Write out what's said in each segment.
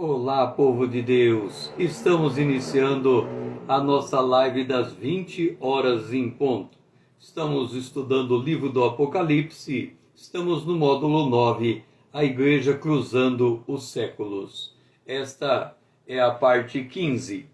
Olá, povo de Deus! Estamos iniciando a nossa live das 20 horas em ponto. Estamos estudando o livro do Apocalipse. Estamos no módulo 9, a Igreja cruzando os séculos. Esta é a parte 15.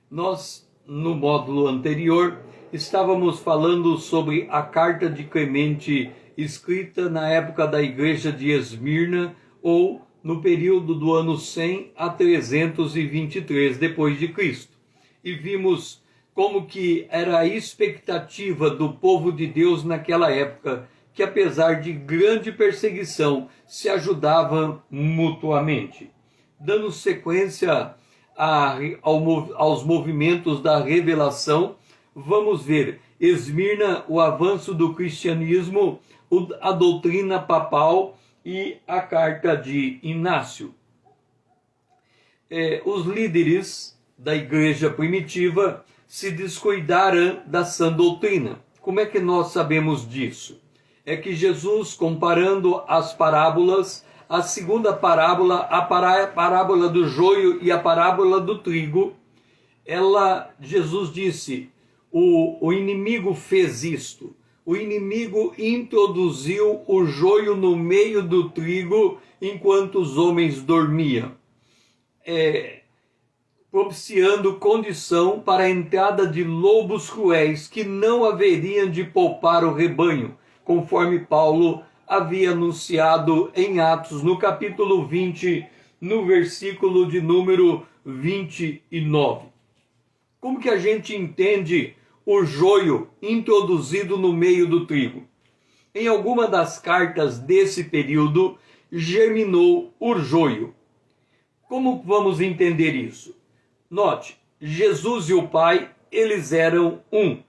Nós, no módulo anterior, estávamos falando sobre a carta de Clemente escrita na época da Igreja de Esmirna, ou no período do ano 100 a 323 depois de Cristo. E vimos como que era a expectativa do povo de Deus naquela época, que apesar de grande perseguição, se ajudavam mutuamente. Dando sequência aos movimentos da revelação, vamos ver Esmirna, o avanço do cristianismo, a doutrina papal e a carta de Inácio. Os líderes da igreja primitiva se descuidaram da sã doutrina. Como é que nós sabemos disso? É que Jesus, comparando as parábolas, a segunda parábola, a parábola do joio e a parábola do trigo, Jesus disse, o inimigo fez isto. O inimigo introduziu o joio no meio do trigo enquanto os homens dormiam, propiciando condição para a entrada de lobos cruéis que não haveriam de poupar o rebanho, conforme Paulo havia anunciado em Atos, no capítulo 20, no versículo de número 29. Como que a gente entende o joio introduzido no meio do trigo? Em alguma das cartas desse período, germinou o joio. Como vamos entender isso? Note, Jesus e o Pai, eles eram um.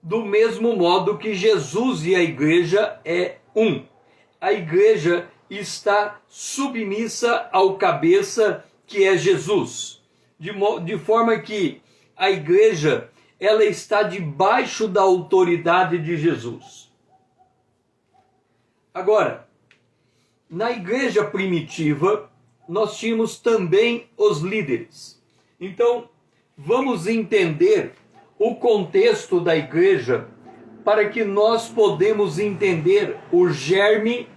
Do mesmo modo que Jesus e a igreja é um. A igreja está submissa ao cabeça, que é Jesus. De forma que a igreja, ela está debaixo da autoridade de Jesus. Agora, na igreja primitiva, nós tínhamos também os líderes. Então, vamos entender o contexto da igreja para que nós podemos entender o germe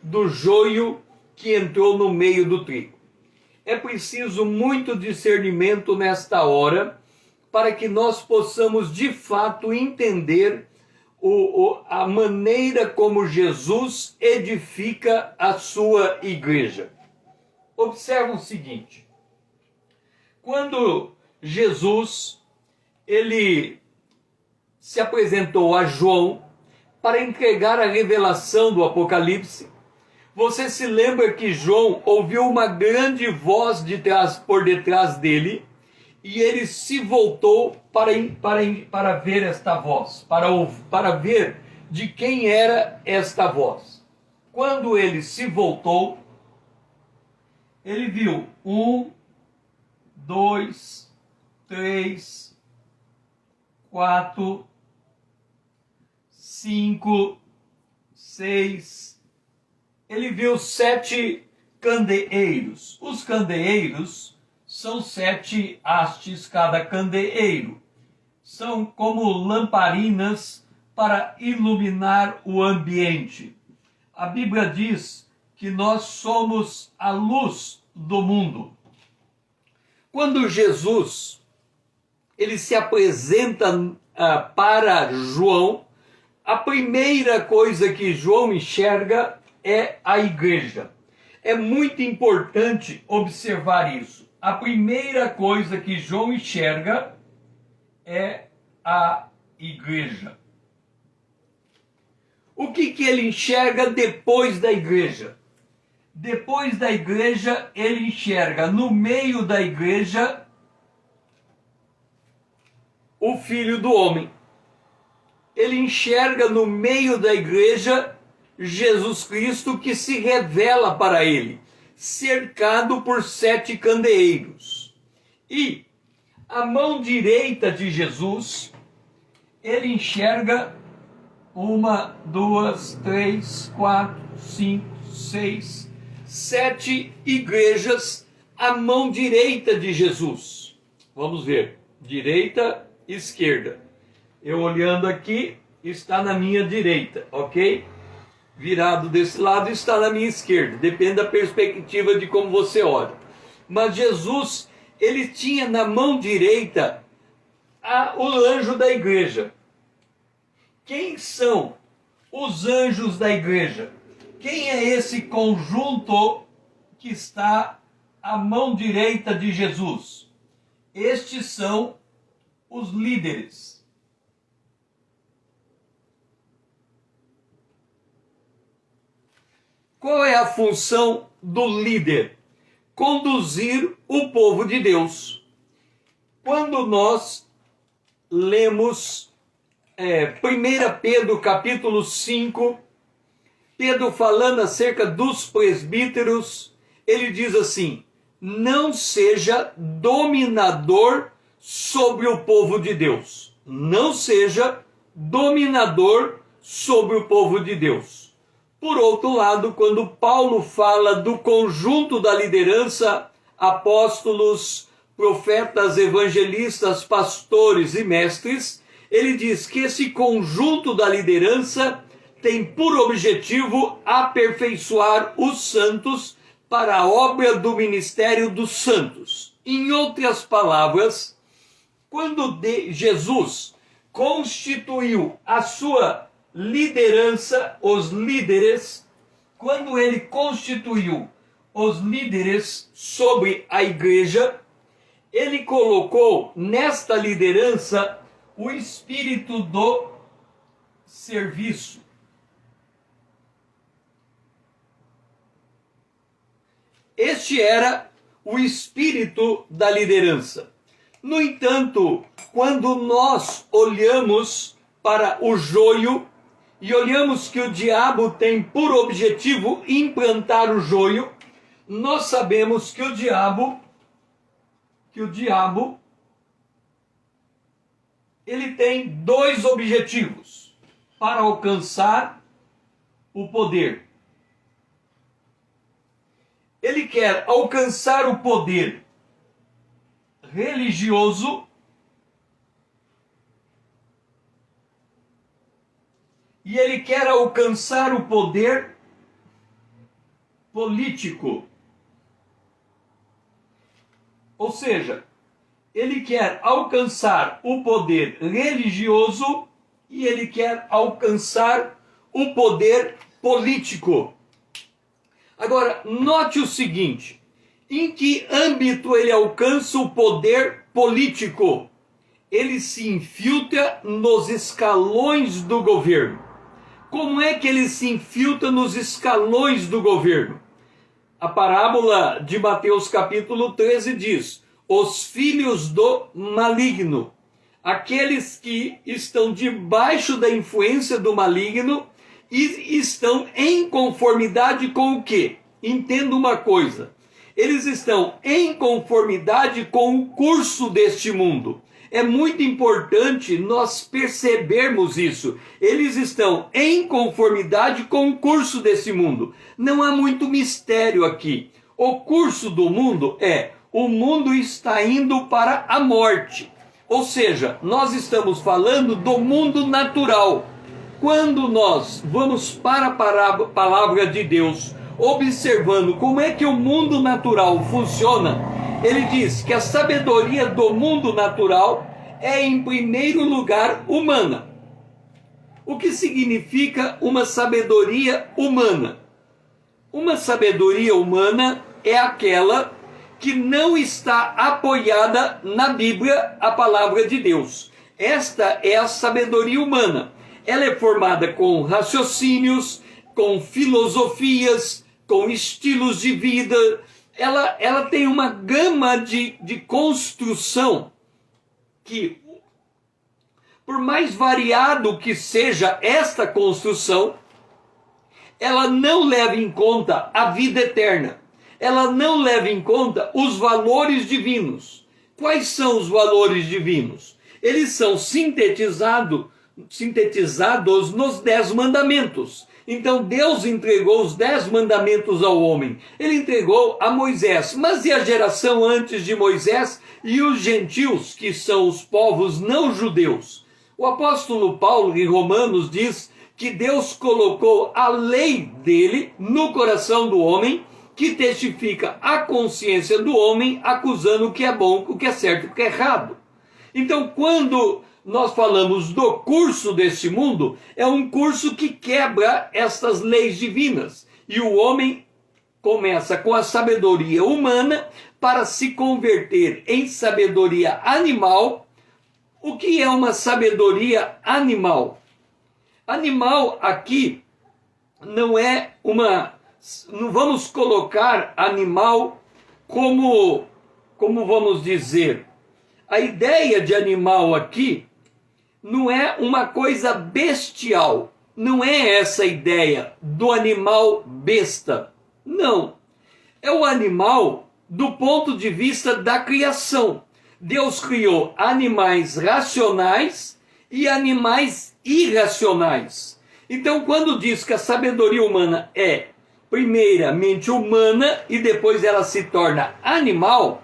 do joio que entrou no meio do trigo. É preciso muito discernimento nesta hora para que nós possamos de fato entender a maneira como Jesus edifica a sua igreja. Observa o seguinte: quando Jesus ele se apresentou a João para entregar a revelação do Apocalipse, você se lembra que João ouviu uma grande voz por detrás dele, e ele se voltou para ver esta voz, para ver de quem era esta voz. Quando ele se voltou, ele viu 1, 2, 3, 4, 5, 6. Ele viu 7 candeeiros. Os candeeiros são 7 hastes cada candeeiro. São como lamparinas para iluminar o ambiente. A Bíblia diz que nós somos a luz do mundo. Quando Jesus ele se apresenta para João, a primeira coisa que João enxerga é a igreja. É muito importante observar isso. A primeira coisa que João enxerga é a igreja. O que ele enxerga depois da igreja? Depois da igreja, ele enxerga no meio da igreja o Filho do Homem. Ele enxerga no meio da igreja Jesus Cristo, que se revela para ele, cercado por 7 candeeiros. E a mão direita de Jesus, ele enxerga 1, 2, 3, 4, 5, 6, 7 igrejas a mão direita de Jesus. Vamos ver, direita, esquerda. Eu olhando aqui, está na minha direita, ok? Virado desse lado, está na minha esquerda. Depende da perspectiva de como você olha. Mas Jesus, ele tinha na mão direita o anjo da igreja. Quem são os anjos da igreja? Quem é esse conjunto que está à mão direita de Jesus? Estes são os líderes. Qual é a função do líder? Conduzir o povo de Deus. Quando nós lemos 1 Pedro capítulo 5, Pedro falando acerca dos presbíteros, ele diz assim: não seja dominador sobre o povo de Deus. Não seja dominador sobre o povo de Deus. Por outro lado, quando Paulo fala do conjunto da liderança, apóstolos, profetas, evangelistas, pastores e mestres, ele diz que esse conjunto da liderança tem por objetivo aperfeiçoar os santos para a obra do ministério dos santos. Em outras palavras, quando Jesus constituiu a sua liderança, os líderes, quando ele constituiu os líderes sobre a igreja, ele colocou nesta liderança o espírito do serviço. Este era o espírito da liderança. No entanto, quando nós olhamos para o joio e olhamos que o diabo tem por objetivo implantar o joio, nós sabemos que o diabo ele tem dois objetivos para alcançar o poder. Ele quer alcançar o poder religioso e ele quer alcançar o poder político. Ou seja, ele quer alcançar o poder religioso e ele quer alcançar o poder político. Agora, note o seguinte: em que âmbito ele alcança o poder político? Ele se infiltra nos escalões do governo. Como é que ele se infiltra nos escalões do governo? A parábola de Mateus capítulo 13 diz: os filhos do maligno, aqueles que estão debaixo da influência do maligno e estão em conformidade com o quê? Entenda uma coisa, eles estão em conformidade com o curso deste mundo. É muito importante nós percebermos isso. Eles estão em conformidade com o curso desse mundo. Não há muito mistério aqui. O curso do mundo o mundo está indo para a morte. Ou seja, nós estamos falando do mundo natural. Quando nós vamos para a palavra de Deus, observando como é que o mundo natural funciona, ele diz que a sabedoria do mundo natural é, em primeiro lugar, humana. O que significa uma sabedoria humana? Uma sabedoria humana é aquela que não está apoiada na Bíblia, a palavra de Deus. Esta é a sabedoria humana. Ela é formada com raciocínios, com filosofias, com estilos de vida. Ela tem uma gama de construção que, por mais variado que seja esta construção, ela não leva em conta a vida eterna. Ela não leva em conta os valores divinos. Quais são os valores divinos? Eles são sintetizados nos 10 mandamentos. Então Deus entregou os 10 mandamentos ao homem. Ele entregou a Moisés. Mas e a geração antes de Moisés e os gentios, que são os povos não judeus? O apóstolo Paulo, em Romanos, diz que Deus colocou a lei dele no coração do homem, que testifica a consciência do homem, acusando o que é bom, o que é certo e o que é errado. Então, quando nós falamos do curso deste mundo, é um curso que quebra estas leis divinas. E o homem começa com a sabedoria humana para se converter em sabedoria animal. O que é uma sabedoria animal? Animal aqui não é uma... Não vamos colocar animal como vamos dizer... A ideia de animal aqui não é uma coisa bestial. Não é essa a ideia do animal besta. Não. É o animal do ponto de vista da criação. Deus criou animais racionais e animais irracionais. Então, quando diz que a sabedoria humana é primeiramente humana e depois ela se torna animal,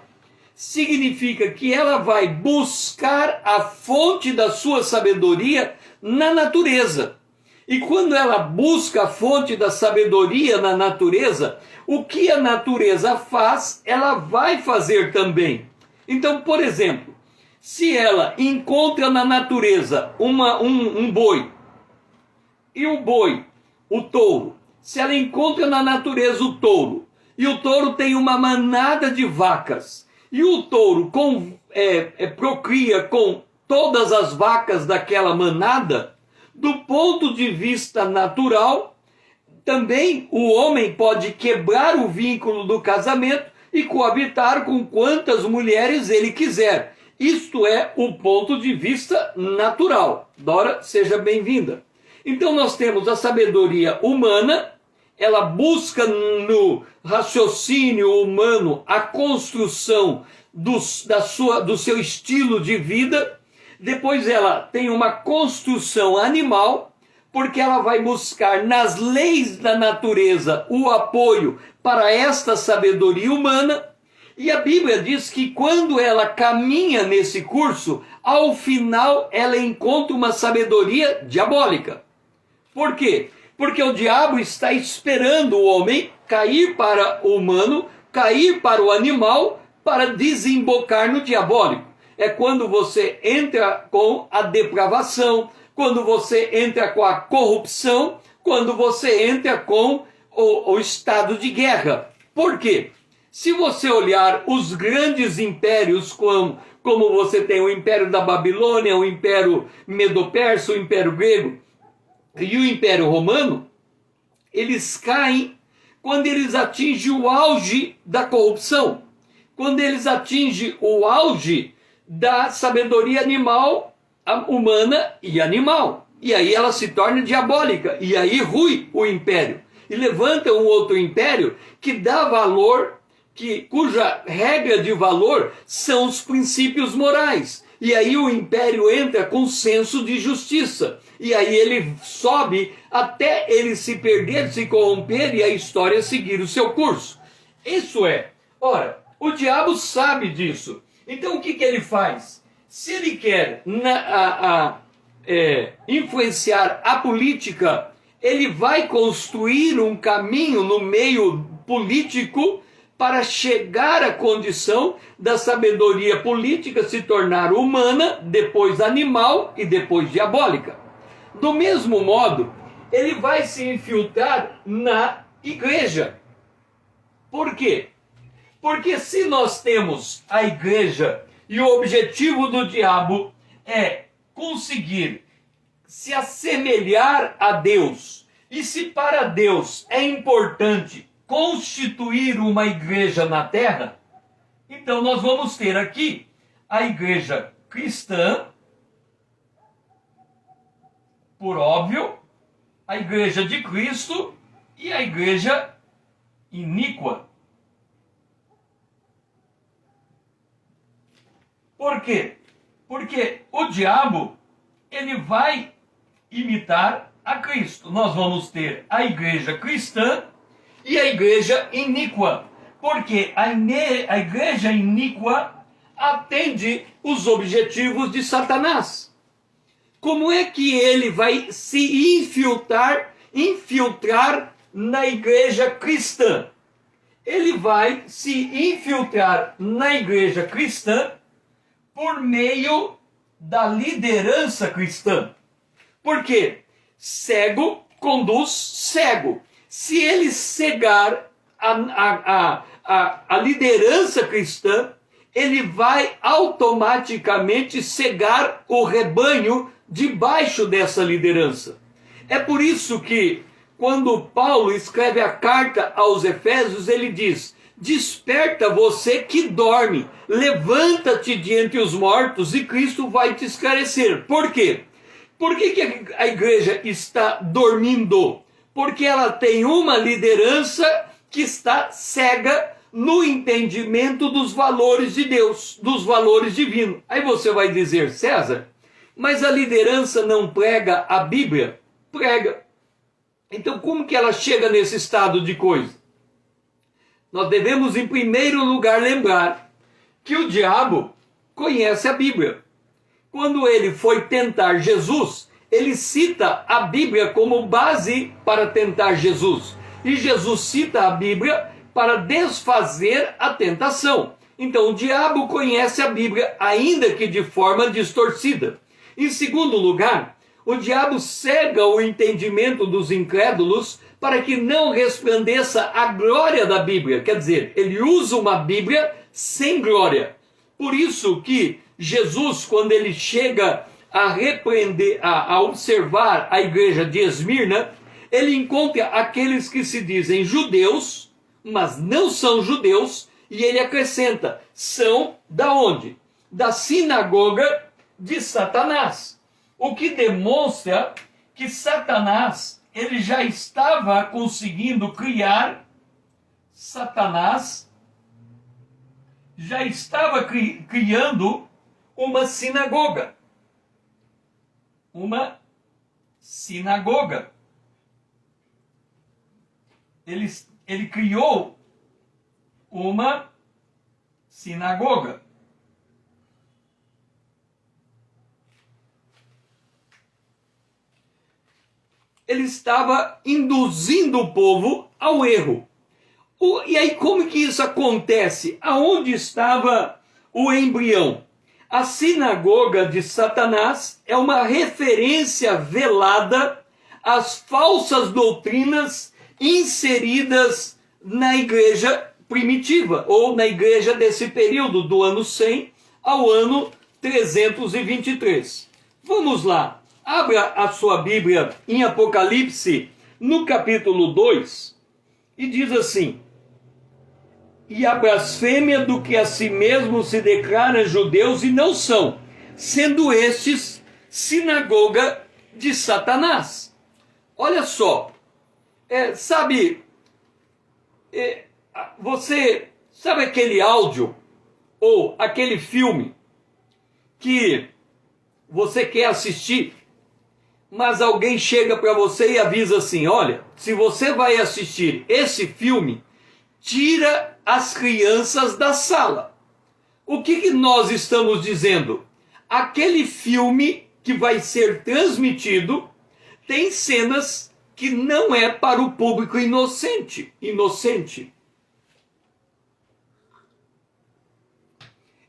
significa que ela vai buscar a fonte da sua sabedoria na natureza. E quando ela busca a fonte da sabedoria na natureza, o que a natureza faz, ela vai fazer também. Então, por exemplo, se ela encontra na natureza um boi, e o boi, o touro, se ela encontra na natureza o touro, e o touro tem uma manada de vacas, e o touro procria com todas as vacas daquela manada, do ponto de vista natural, também o homem pode quebrar o vínculo do casamento e coabitar com quantas mulheres ele quiser. Isto é o ponto de vista natural. Dora, seja bem-vinda. Então nós temos a sabedoria humana, ela busca no raciocínio humano a construção do seu estilo de vida. Depois ela tem uma construção animal, porque ela vai buscar nas leis da natureza o apoio para esta sabedoria humana. E a Bíblia diz que quando ela caminha nesse curso, ao final ela encontra uma sabedoria diabólica. Por quê? Porque o diabo está esperando o homem cair para o humano, cair para o animal, para desembocar no diabólico. É quando você entra com a depravação, quando você entra com a corrupção, quando você entra com o estado de guerra. Por quê? Se você olhar os grandes impérios, como você tem o Império da Babilônia, o Império Medo-Persa, o Império Grego e o Império Romano, eles caem quando eles atingem o auge da corrupção, quando eles atingem o auge da sabedoria animal, humana e animal. E aí ela se torna diabólica, e aí rui o império. E levanta um outro império que dá valor, cuja regra de valor são os princípios morais. E aí o império entra com senso de justiça. E aí ele sobe até ele se perder, se corromper e a história seguir o seu curso. Isso é. Ora, o diabo sabe disso. Então o que ele faz? Se ele quer influenciar a política, ele vai construir um caminho no meio político para chegar à condição da sabedoria política se tornar humana, depois animal e depois diabólica. Do mesmo modo, ele vai se infiltrar na igreja. Por quê? Porque se nós temos a igreja e o objetivo do diabo é conseguir se assemelhar a Deus, e se para Deus é importante constituir uma igreja na terra, então nós vamos ter aqui a igreja cristã, por óbvio, a igreja de Cristo e a igreja iníqua. Por quê? Porque o diabo, ele vai imitar a Cristo. Nós vamos ter a igreja cristã e a igreja iníqua, porque a igreja iníqua atende os objetivos de Satanás. Como é que ele vai se infiltrar na igreja cristã? Ele vai se infiltrar na igreja cristã por meio da liderança cristã. Porque cego conduz cego. Se ele cegar a liderança cristã, ele vai automaticamente cegar o rebanho debaixo dessa liderança. É por isso que, quando Paulo escreve a carta aos Efésios, ele diz: desperta você que dorme, levanta-te de entre os mortos e Cristo vai te esclarecer. Por quê? Por que a igreja está dormindo? Porque ela tem uma liderança que está cega no entendimento dos valores de Deus, dos valores divinos. Aí você vai dizer: César, mas a liderança não prega a Bíblia? Prega. Então como que ela chega nesse estado de coisa? Nós devemos, em primeiro lugar, lembrar que o diabo conhece a Bíblia. Quando ele foi tentar Jesus, ele cita a Bíblia como base para tentar Jesus. E Jesus cita a Bíblia para desfazer a tentação. Então o diabo conhece a Bíblia, ainda que de forma distorcida. Em segundo lugar, o diabo cega o entendimento dos incrédulos para que não resplandeça a glória da Bíblia. Quer dizer, ele usa uma Bíblia sem glória. Por isso que Jesus, quando ele chega a repreender, a observar a igreja de Esmirna, ele encontra aqueles que se dizem judeus, mas não são judeus, e ele acrescenta: são da onde? Da sinagoga de Satanás. O que demonstra que Satanás, ele já estava conseguindo criar, Satanás já estava criando uma sinagoga. Uma sinagoga. Ele criou uma sinagoga. Ele estava induzindo o povo ao erro. E aí como que isso acontece? Aonde estava o embrião? A sinagoga de Satanás é uma referência velada às falsas doutrinas inseridas na igreja primitiva, ou na igreja desse período, do ano 100 ao ano 323. Vamos lá. Abra a sua Bíblia em Apocalipse, no capítulo 2, e diz assim: e a blasfêmia do que a si mesmo se declara judeus e não são, sendo estes sinagoga de Satanás. Olha só, você sabe aquele áudio ou aquele filme que você quer assistir, mas alguém chega para você e avisa assim: olha, se você vai assistir esse filme, tira as crianças da sala. O que nós estamos dizendo? Aquele filme que vai ser transmitido tem cenas que não é para o público inocente.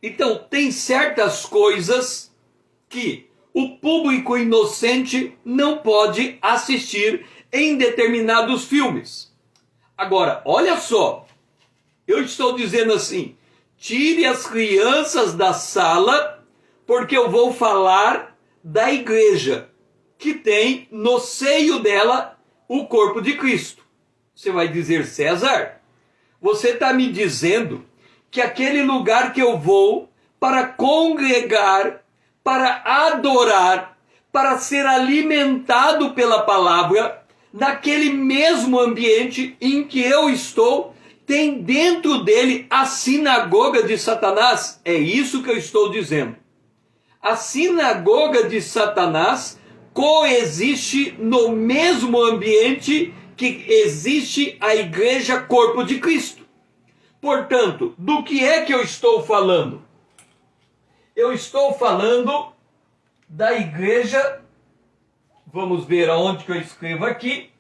Então, tem certas coisas que o público inocente não pode assistir em determinados filmes. Agora, olha só, eu estou dizendo assim: tire as crianças da sala, porque eu vou falar da igreja, que tem no seio dela o corpo de Cristo. Você vai dizer: César, você está me dizendo que aquele lugar que eu vou para congregar, para adorar, para ser alimentado pela palavra, naquele mesmo ambiente em que eu estou, tem dentro dele a sinagoga de Satanás? É isso que eu estou dizendo. A sinagoga de Satanás coexiste no mesmo ambiente que existe a igreja corpo de Cristo. Portanto, do que é que eu estou falando? Eu estou falando da igreja, vamos ver aonde que eu escrevo aqui,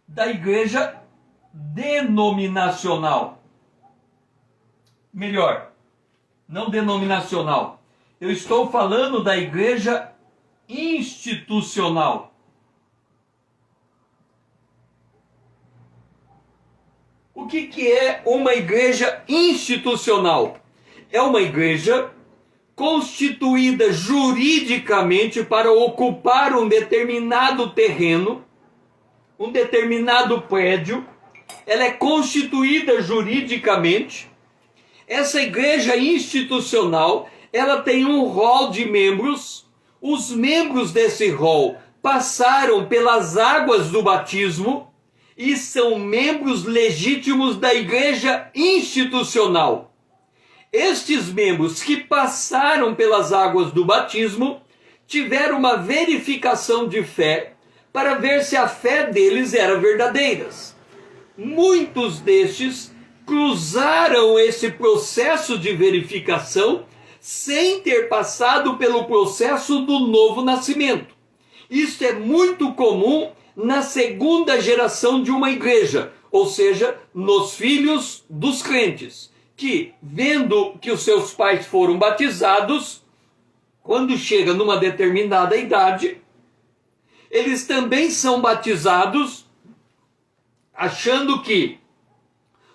da igreja denominacional. Melhor, não denominacional. Eu estou falando da igreja institucional. O que é uma igreja institucional? É uma igreja constituída juridicamente para ocupar um determinado terreno, um determinado prédio. Ela é constituída juridicamente. Essa igreja institucional, ela tem um rol de membros. Os membros desse rol passaram pelas águas do batismo e são membros legítimos da igreja institucional. Estes membros que passaram pelas águas do batismo tiveram uma verificação de fé para ver se a fé deles era verdadeira. Muitos destes cruzaram esse processo de verificação sem ter passado pelo processo do novo nascimento. Isso é muito comum na segunda geração de uma igreja, ou seja, nos filhos dos crentes, que, vendo que os seus pais foram batizados, quando chega numa determinada idade, eles também são batizados, achando que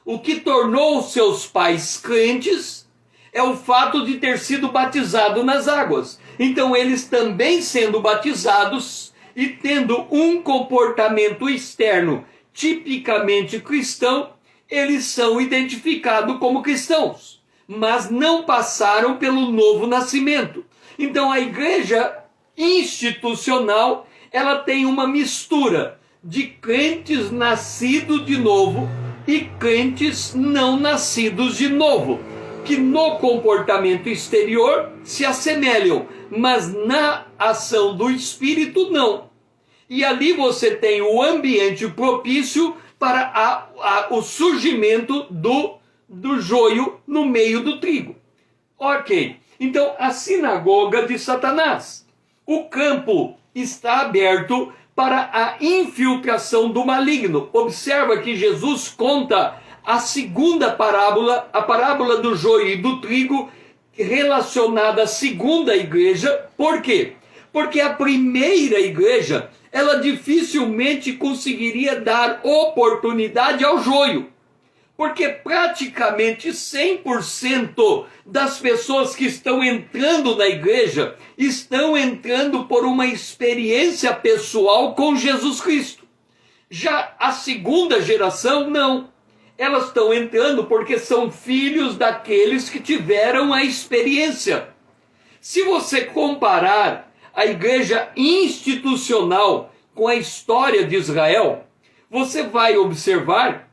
o que tornou os seus pais crentes é o fato de ter sido batizado nas águas. Então eles também sendo batizados e tendo um comportamento externo tipicamente cristão, eles são identificados como cristãos, mas não passaram pelo novo nascimento. Então a igreja institucional, ela tem uma mistura de crentes nascidos de novo e crentes não nascidos de novo, que no comportamento exterior se assemelham, mas na ação do Espírito não. E ali você tem o ambiente propício para o surgimento do joio no meio do trigo. Ok, então a sinagoga de Satanás. O campo está aberto para a infiltração do maligno. Observa que Jesus conta a segunda parábola, a parábola do joio e do trigo, relacionada à segunda igreja. Por quê? Porque a primeira igreja, ela dificilmente conseguiria dar oportunidade ao joio. Porque praticamente 100% das pessoas que estão entrando na igreja estão entrando por uma experiência pessoal com Jesus Cristo. Já a segunda geração, não. Elas estão entrando porque são filhos daqueles que tiveram a experiência. Se você comparar a igreja institucional com a história de Israel, você vai observar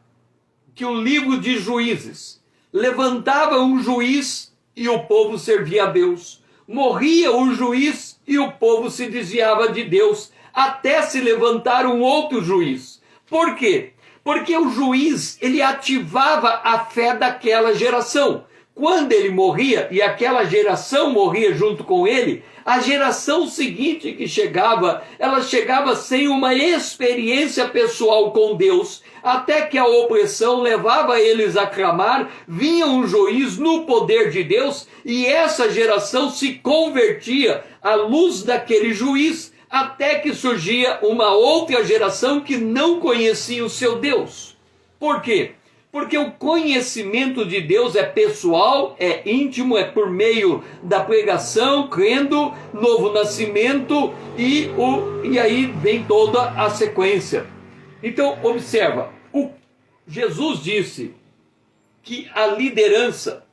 que o livro de Juízes levantava um juiz e o povo servia a Deus. Morria o juiz e o povo se desviava de Deus, até se levantar um outro juiz. Por quê? Porque o juiz, ele ativava a fé daquela geração. Quando ele morria, e aquela geração morria junto com ele, a geração seguinte que chegava, ela chegava sem uma experiência pessoal com Deus, até que a opressão levava eles a clamar, vinha um juiz no poder de Deus, e essa geração se convertia à luz daquele juiz, até que surgia uma outra geração que não conhecia o seu Deus. Por quê? Porque o conhecimento de Deus é pessoal, é íntimo, é por meio da pregação, crendo, novo nascimento, e aí vem toda a sequência. Então, observa, Jesus disse que a liderança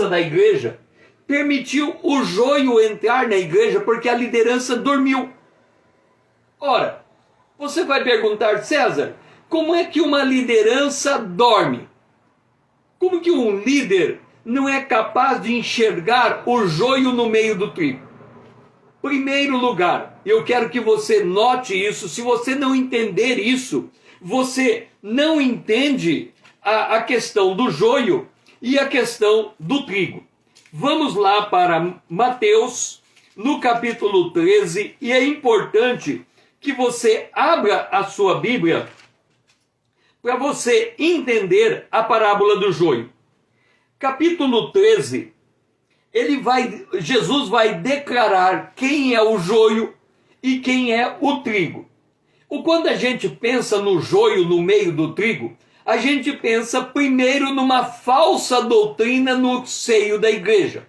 da igreja permitiu o joio entrar na igreja porque a liderança dormiu. Ora, você vai perguntar, César, como é que uma liderança dorme? Como que um líder não é capaz de enxergar o joio no meio do trigo? Primeiro lugar, eu quero que você note isso. Se você não entender isso, você não entende a questão do joio e a questão do trigo. Vamos lá para Mateus, no capítulo 13, e é importante que você abra a sua Bíblia para você entender a parábola do joio. Capítulo 13, Jesus vai declarar quem é o joio e quem é o trigo. Quando a gente pensa no joio no meio do trigo, a gente pensa primeiro numa falsa doutrina no seio da igreja.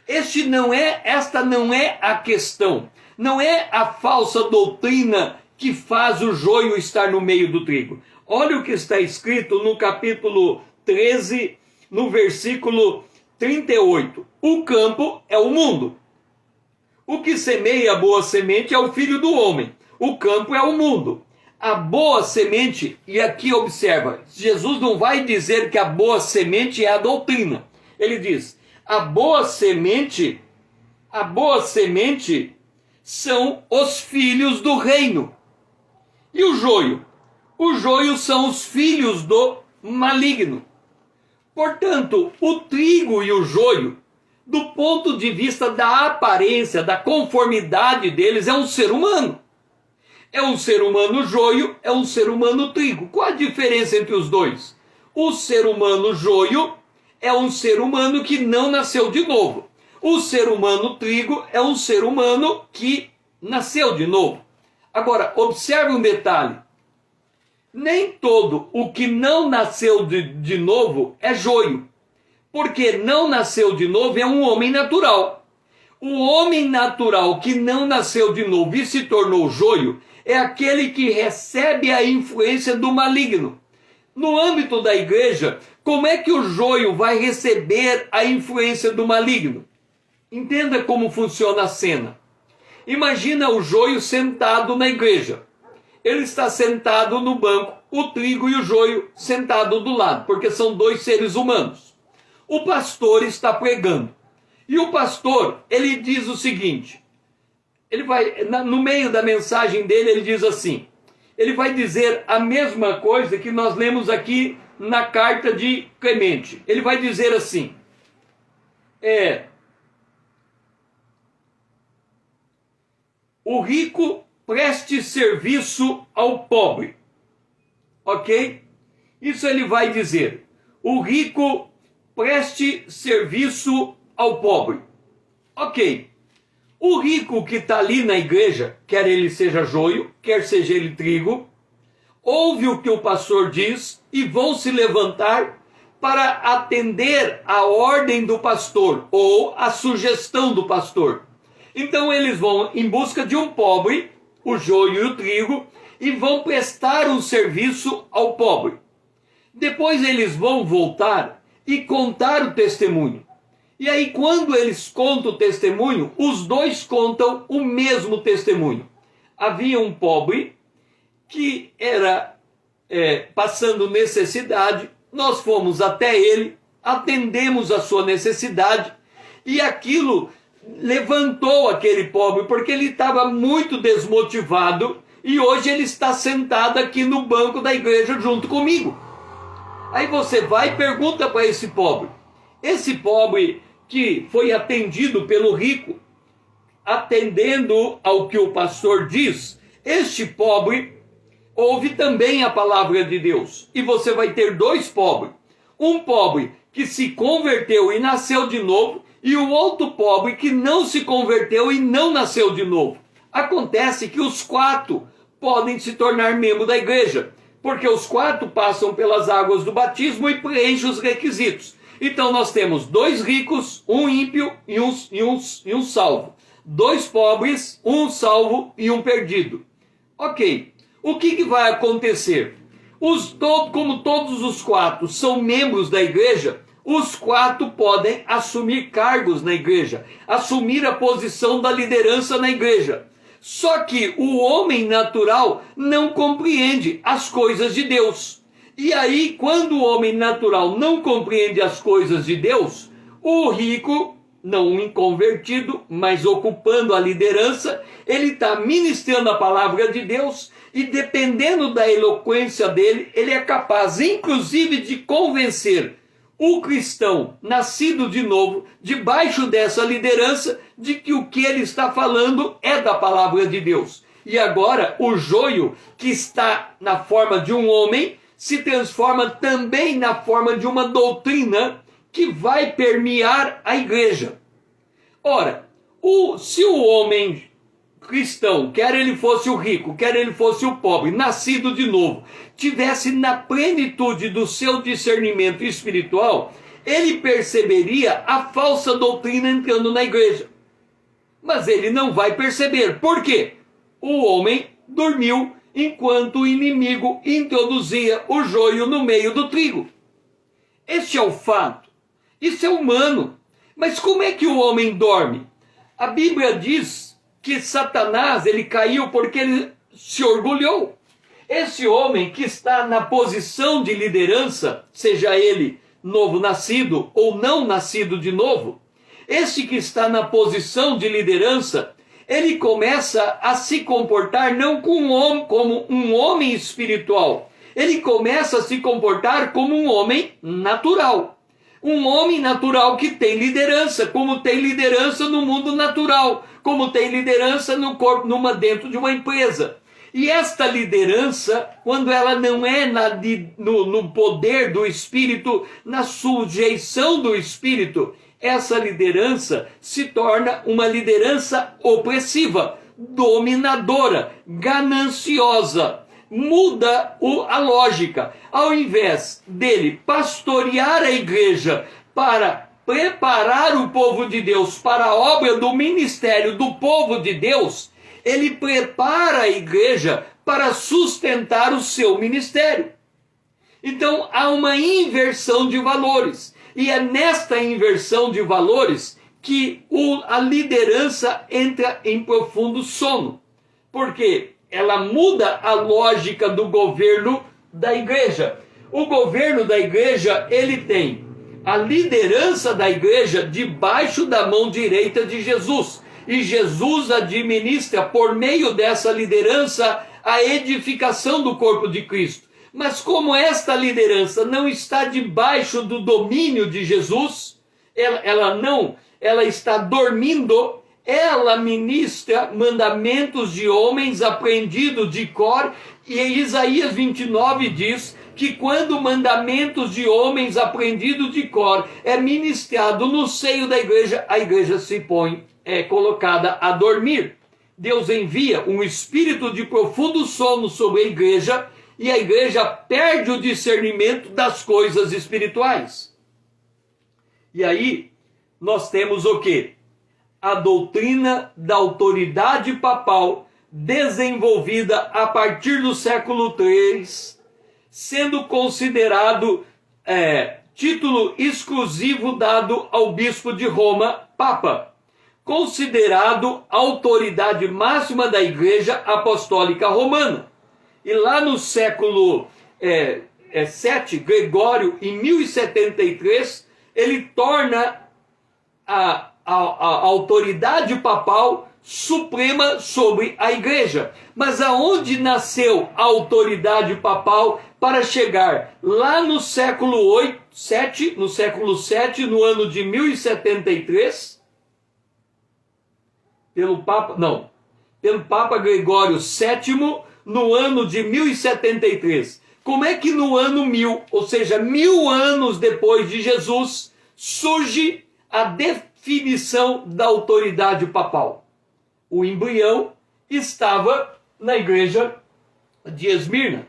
Esta não é a questão. Não é a falsa doutrina que faz o joio estar no meio do trigo. Olha o que está escrito no capítulo 13, no versículo 38. O campo é o mundo. O que semeia a boa semente é o filho do homem. O campo é o mundo. A boa semente, e aqui observa, Jesus não vai dizer que a boa semente é a doutrina. Ele diz, a boa semente são os filhos do reino. E o joio? O joio são os filhos do maligno. Portanto, o trigo e o joio, do ponto de vista da aparência, da conformidade deles, é um ser humano. É um ser humano joio, é um ser humano trigo. Qual a diferença entre os dois? O ser humano joio é um ser humano que não nasceu de novo. O ser humano trigo é um ser humano que nasceu de novo. Agora, observe um detalhe. Nem todo o que não nasceu de novo é joio. Porque não nasceu de novo é um homem natural. O homem natural que não nasceu de novo e se tornou joio é aquele que recebe a influência do maligno. No âmbito da igreja, como é que o joio vai receber a influência do maligno? Entenda como funciona a cena. Imagina o joio sentado na igreja. Ele está sentado no banco, o trigo e o joio sentado do lado, porque são dois seres humanos. O pastor está pregando. E o pastor, ele diz o seguinte, no meio da mensagem dele, ele diz assim, ele vai dizer a mesma coisa que nós lemos aqui na carta de Clemente. Ele vai dizer assim, o rico preste serviço ao pobre, ok? Isso ele vai dizer, o rico preste serviço ao pobre, ok? O rico que está ali na igreja, quer ele seja joio, quer seja ele trigo, ouve o que o pastor diz e vão se levantar para atender a ordem do pastor ou a sugestão do pastor. Então eles vão em busca de um pobre, o joio e o trigo, e vão prestar um serviço ao pobre. Depois eles vão voltar e contar o testemunho. E aí, quando eles contam o testemunho, os dois contam o mesmo testemunho. Havia um pobre que era passando necessidade, nós fomos até ele, atendemos a sua necessidade, e aquilo levantou aquele pobre, porque ele estava muito desmotivado, e hoje ele está sentado aqui no banco da igreja junto comigo. Aí você vai e pergunta para esse pobre que foi atendido pelo rico, atendendo ao que o pastor diz, este pobre ouve também a palavra de Deus. E você vai ter dois pobres. Um pobre que se converteu e nasceu de novo, e o outro pobre que não se converteu e não nasceu de novo. Acontece que os quatro podem se tornar membro da igreja, porque os quatro passam pelas águas do batismo e preenchem os requisitos. Então nós temos dois ricos, um ímpio e um salvo. Dois pobres, um salvo e um perdido. Ok, o que vai acontecer? Como todos os quatro são membros da igreja, os quatro podem assumir cargos na igreja, assumir a posição da liderança na igreja. Só que o homem natural não compreende as coisas de Deus. E aí, quando o homem natural não compreende as coisas de Deus, o rico não um inconvertido, mas ocupando a liderança, ele está ministrando a palavra de Deus e, dependendo da eloquência dele, ele é capaz, inclusive, de convencer o cristão nascido de novo, debaixo dessa liderança, de que o que ele está falando é da palavra de Deus. E agora, o joio que está na forma de um homem se transforma também na forma de uma doutrina que vai permear a igreja. Ora, se o homem cristão, quer ele fosse o rico, quer ele fosse o pobre, nascido de novo, tivesse na plenitude do seu discernimento espiritual, ele perceberia a falsa doutrina entrando na igreja. Mas ele não vai perceber. Por quê? O homem dormiu enquanto o inimigo introduzia o joio no meio do trigo. Este é o fato. Isso é humano. Mas como é que o homem dorme? A Bíblia diz que Satanás, ele caiu porque ele se orgulhou. Esse homem que está na posição de liderança, seja ele novo nascido ou não nascido de novo, esse que está na posição de liderança, ele começa a se comportar não como um homem espiritual. Ele começa a se comportar como um homem natural. Um homem natural que tem liderança, como tem liderança no mundo natural, como tem liderança no corpo, dentro de uma empresa. E esta liderança, quando ela não é no poder do Espírito, na sujeição do Espírito, essa liderança se torna uma liderança opressiva, dominadora, gananciosa. Muda a lógica. Ao invés dele pastorear a igreja para preparar o povo de Deus para a obra do ministério do povo de Deus, ele prepara a igreja para sustentar o seu ministério. Então há uma inversão de valores. E é nesta inversão de valores que a liderança entra em profundo sono. Por quê? Ela muda a lógica do governo da igreja. O governo da igreja, ele tem a liderança da igreja debaixo da mão direita de Jesus. E Jesus administra, por meio dessa liderança, a edificação do corpo de Cristo. Mas como esta liderança não está debaixo do domínio de Jesus, ela está dormindo. Ela ministra mandamentos de homens aprendidos de cor, e Isaías 29 diz que quando mandamentos de homens aprendidos de cor é ministrado no seio da igreja, a igreja se colocada a dormir. Deus envia um espírito de profundo sono sobre a igreja, e a igreja perde o discernimento das coisas espirituais. E aí nós temos o quê? A doutrina da autoridade papal, desenvolvida a partir do século III, sendo considerado título exclusivo dado ao bispo de Roma, Papa, considerado autoridade máxima da Igreja Apostólica Romana. E lá no século VII, Gregório, em 1073, ele torna a autoridade papal suprema sobre a igreja. Mas aonde nasceu a autoridade papal para chegar lá no século VII, no ano de 1073, pelo Papa Gregório VII, no ano de 1073. Como é que no ano 1000, ou seja, 1000 anos depois de Jesus, surge a definição da autoridade papal? O embrião estava na igreja de Esmirna,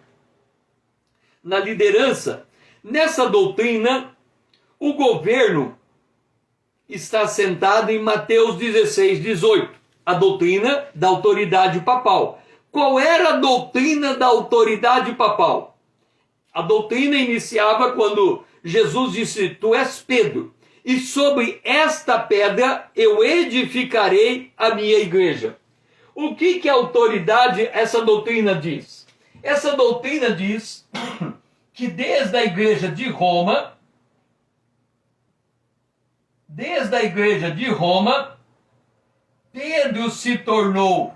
na liderança. Nessa doutrina, o governo está assentado em Mateus 16, 18, a doutrina da autoridade papal. Qual era a doutrina da autoridade papal? A doutrina iniciava quando Jesus disse: "Tu és Pedro, e sobre esta pedra eu edificarei a minha igreja." O que a autoridade, essa doutrina diz? Essa doutrina diz que desde a igreja de Roma, desde a igreja de Roma, Pedro se tornou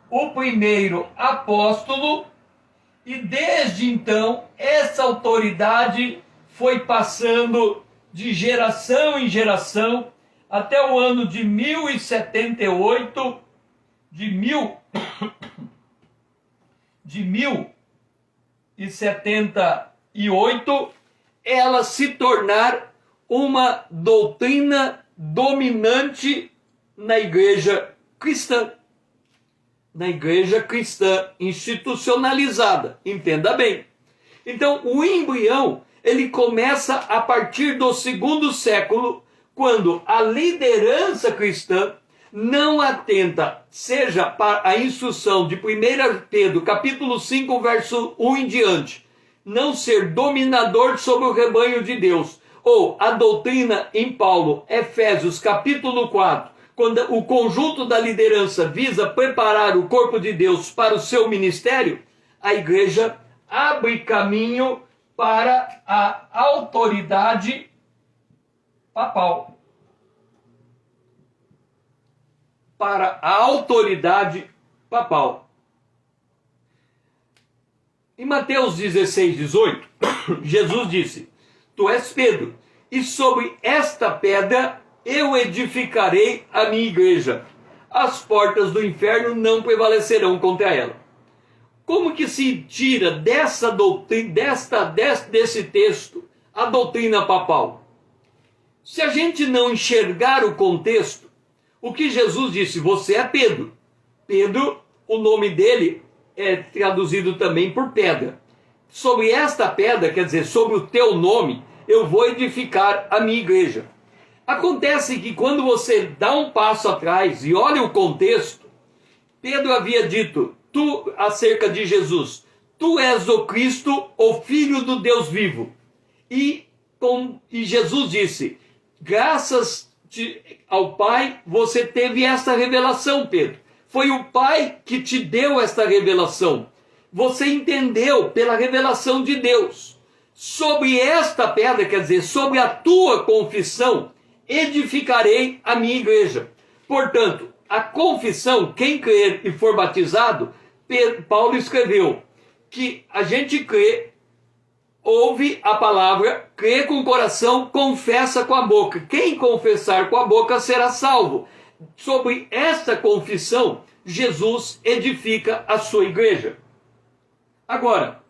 o primeiro apóstolo e desde então essa autoridade foi passando de geração em geração até o ano de 1078, de 1078, ela se tornar uma doutrina dominante na igreja cristã. Na igreja cristã institucionalizada, entenda bem. Então, o embrião, ele começa a partir do 2º século, quando a liderança cristã não atenta, seja para a instrução de 1 Pedro, capítulo 5, verso 1 em diante, não ser dominador sobre o rebanho de Deus, ou a doutrina em Paulo, Efésios, capítulo 4, quando o conjunto da liderança visa preparar o corpo de Deus para o seu ministério, a igreja abre caminho para a autoridade papal. Para a autoridade papal. Em Mateus 16, 18, Jesus disse: Tu és Pedro, e sobre esta pedra eu edificarei a minha igreja. As portas do inferno não prevalecerão contra ela. Como que se tira dessa doutrina, desse texto, a doutrina papal? Se a gente não enxergar o contexto, o que Jesus disse: você é Pedro. Pedro, o nome dele é traduzido também por pedra. Sobre esta pedra, quer dizer, sobre o teu nome, eu vou edificar a minha igreja. Acontece que quando você dá um passo atrás e olha o contexto, Pedro havia dito acerca de Jesus: tu és o Cristo, o Filho do Deus vivo. E Jesus disse: graças ao Pai você teve esta revelação, Pedro. Foi o Pai que te deu esta revelação. Você entendeu pela revelação de Deus. Sobre esta pedra, quer dizer, sobre a tua confissão, edificarei a minha igreja. Portanto, a confissão, quem crer e for batizado, Paulo escreveu que a gente crê, ouve a palavra, crê com o coração, confessa com a boca. Quem confessar com a boca será salvo. Sobre esta confissão, Jesus edifica a sua igreja. Agora,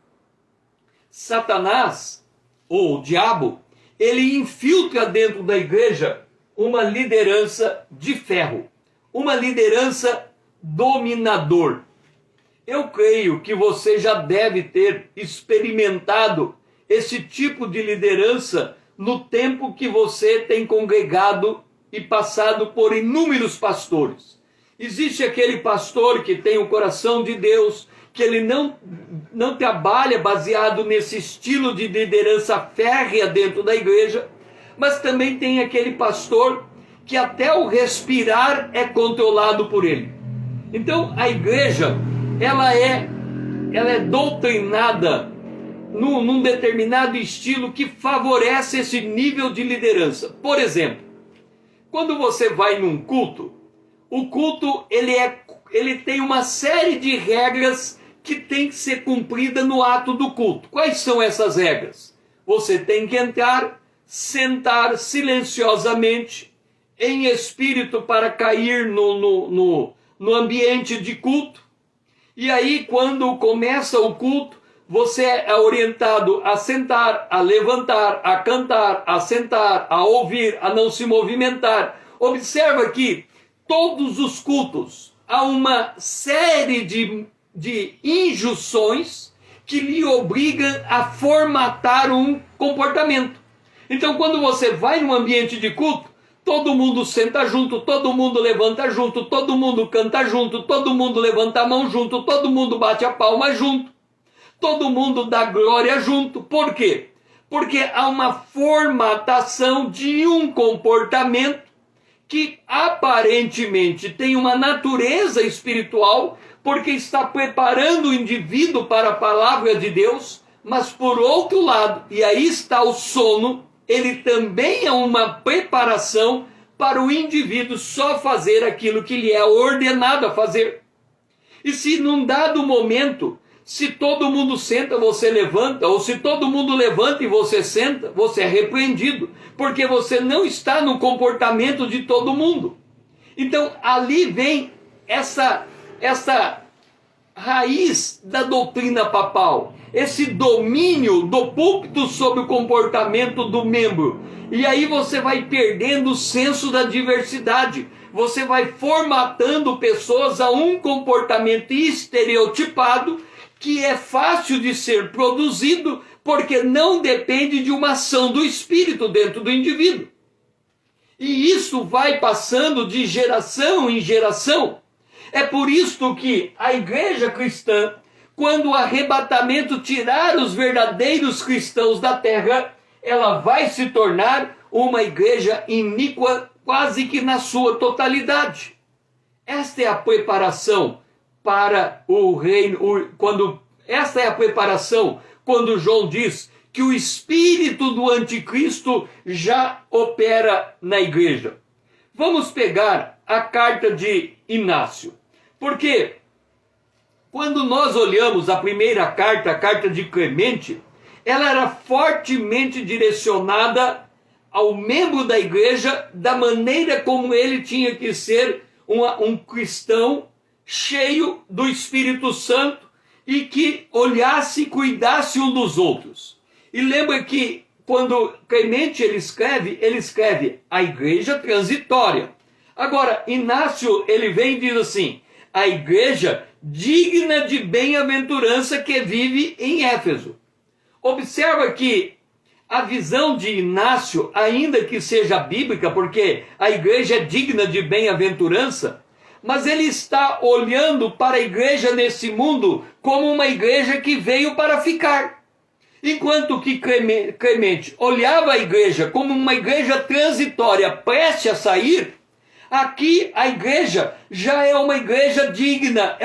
Satanás, ou o diabo, ele infiltra dentro da igreja uma liderança de ferro, uma liderança dominador. Eu creio que você já deve ter experimentado esse tipo de liderança no tempo que você tem congregado e passado por inúmeros pastores. Existe aquele pastor que tem o coração de Deus, que ele não trabalha baseado nesse estilo de liderança férrea dentro da igreja, mas também tem aquele pastor que até o respirar é controlado por ele. Então a igreja, ela é doutrinada num determinado estilo que favorece esse nível de liderança. Por exemplo, quando você vai num culto, o culto ele tem uma série de regras que tem que ser cumprida no ato do culto. Quais são essas regras? Você tem que entrar, sentar silenciosamente, em espírito, para cair no ambiente de culto. E aí, quando começa o culto, você é orientado a sentar, a levantar, a cantar, a sentar, a ouvir, a não se movimentar. Observa que todos os cultos há uma série de injunções que lhe obrigam a formatar um comportamento. Então, quando você vai num ambiente de culto, todo mundo senta junto, todo mundo levanta junto, todo mundo canta junto, todo mundo levanta a mão junto, todo mundo bate a palma junto, todo mundo dá glória junto. Por quê? Porque há uma formatação de um comportamento que aparentemente tem uma natureza espiritual, porque está preparando o indivíduo para a palavra de Deus, mas por outro lado, e aí está o sono, ele também é uma preparação para o indivíduo só fazer aquilo que lhe é ordenado a fazer. E se num dado momento, se todo mundo senta, você levanta, ou se todo mundo levanta e você senta, você é repreendido, porque você não está no comportamento de todo mundo. Então ali vem essa raiz da doutrina papal, esse domínio do púlpito sobre o comportamento do membro. E aí você vai perdendo o senso da diversidade. Você vai formatando pessoas a um comportamento estereotipado que é fácil de ser produzido porque não depende de uma ação do espírito dentro do indivíduo. E isso vai passando de geração em geração. É por isso que a igreja cristã, quando o arrebatamento tirar os verdadeiros cristãos da terra, ela vai se tornar uma igreja iníqua quase que na sua totalidade. Esta é a preparação para o reino, esta é a preparação quando João diz que o espírito do anticristo já opera na igreja. Vamos pegar a carta de Inácio, porque quando nós olhamos a primeira carta, a carta de Clemente, ela era fortemente direcionada ao membro da igreja, da maneira como ele tinha que ser um cristão cheio do Espírito Santo e que olhasse e cuidasse um dos outros. E lembra que quando Clemente ele escreve a igreja transitória. Agora, Inácio ele vem e diz assim, a igreja digna de bem-aventurança que vive em Éfeso. Observa que a visão de Inácio, ainda que seja bíblica, porque a igreja é digna de bem-aventurança, mas ele está olhando para a igreja nesse mundo como uma igreja que veio para ficar. Enquanto que Clemente olhava a igreja como uma igreja transitória, prestes a sair, aqui a igreja já é uma igreja digna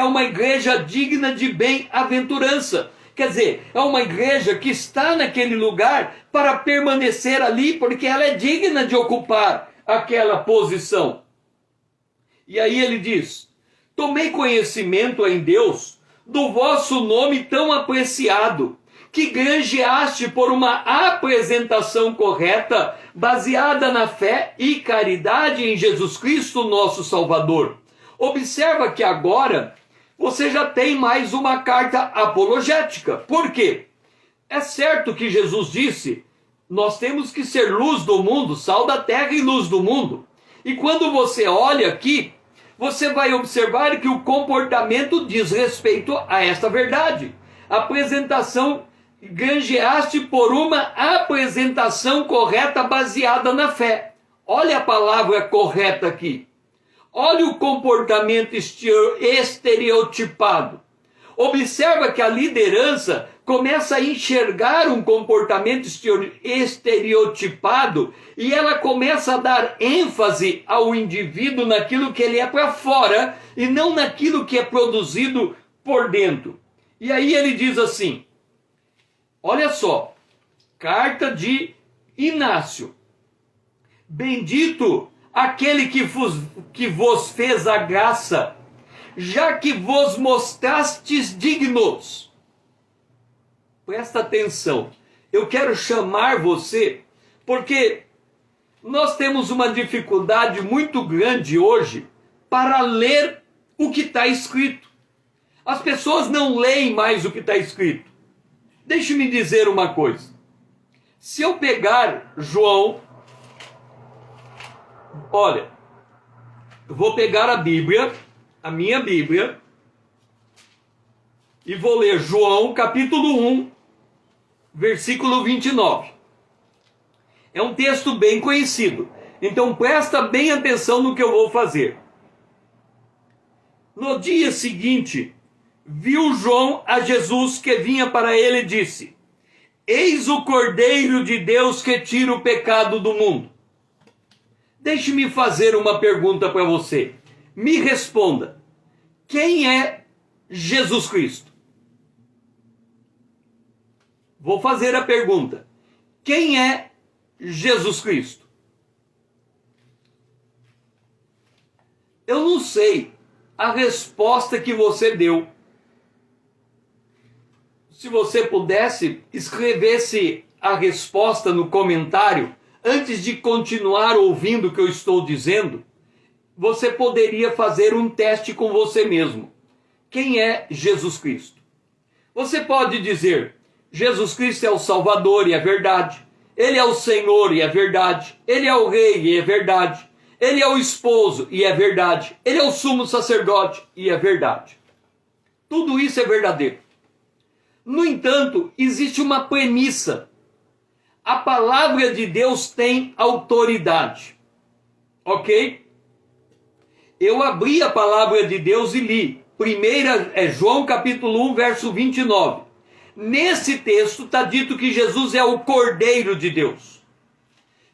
de bem-aventurança. Quer dizer, é uma igreja que está naquele lugar para permanecer ali, porque ela é digna de ocupar aquela posição. E aí ele diz, tomei conhecimento em Deus do vosso nome tão apreciado, que granjeaste por uma apresentação correta, baseada na fé e caridade em Jesus Cristo, nosso Salvador. Observa que agora você já tem mais uma carta apologética. Por quê? É certo que Jesus disse, nós temos que ser luz do mundo, sal da terra e luz do mundo. E quando você olha aqui, você vai observar que o comportamento diz respeito a esta verdade. Apresentação, granjeaste por uma apresentação correta baseada na fé. Olha a palavra correta aqui. Olha o comportamento estereotipado. Observa que a liderança começa a enxergar um comportamento estereotipado e ela começa a dar ênfase ao indivíduo naquilo que ele é para fora e não naquilo que é produzido por dentro. E aí ele diz assim, olha só, carta de Inácio. Bendito aquele que vos fez a graça, já que vos mostrastes dignos. Presta atenção, eu quero chamar você, porque nós temos uma dificuldade muito grande hoje para ler o que está escrito. As pessoas não leem mais o que está escrito. Deixe-me dizer uma coisa. Se eu pegar João, olha, eu vou pegar a Bíblia, a minha Bíblia, e vou ler João capítulo 1, versículo 29. É um texto bem conhecido, então presta bem atenção no que eu vou fazer. No dia seguinte, viu João a Jesus que vinha para ele e disse, eis o Cordeiro de Deus que tira o pecado do mundo. Deixe-me fazer uma pergunta para você. Me responda. Quem é Jesus Cristo? Vou fazer a pergunta. Quem é Jesus Cristo? Eu não sei a resposta que você deu. Se você pudesse, escrevesse a resposta no comentário, antes de continuar ouvindo o que eu estou dizendo, você poderia fazer um teste com você mesmo. Quem é Jesus Cristo? Você pode dizer, Jesus Cristo é o Salvador, e é verdade. Ele é o Senhor, e é verdade. Ele é o Rei, e é verdade. Ele é o esposo, e é verdade. Ele é o sumo sacerdote, e é verdade. Tudo isso é verdadeiro. No entanto, existe uma premissa. A palavra de Deus tem autoridade. Ok? Eu abri a palavra de Deus e li. Primeira é João capítulo 1, verso 29. Nesse texto está dito que Jesus é o Cordeiro de Deus.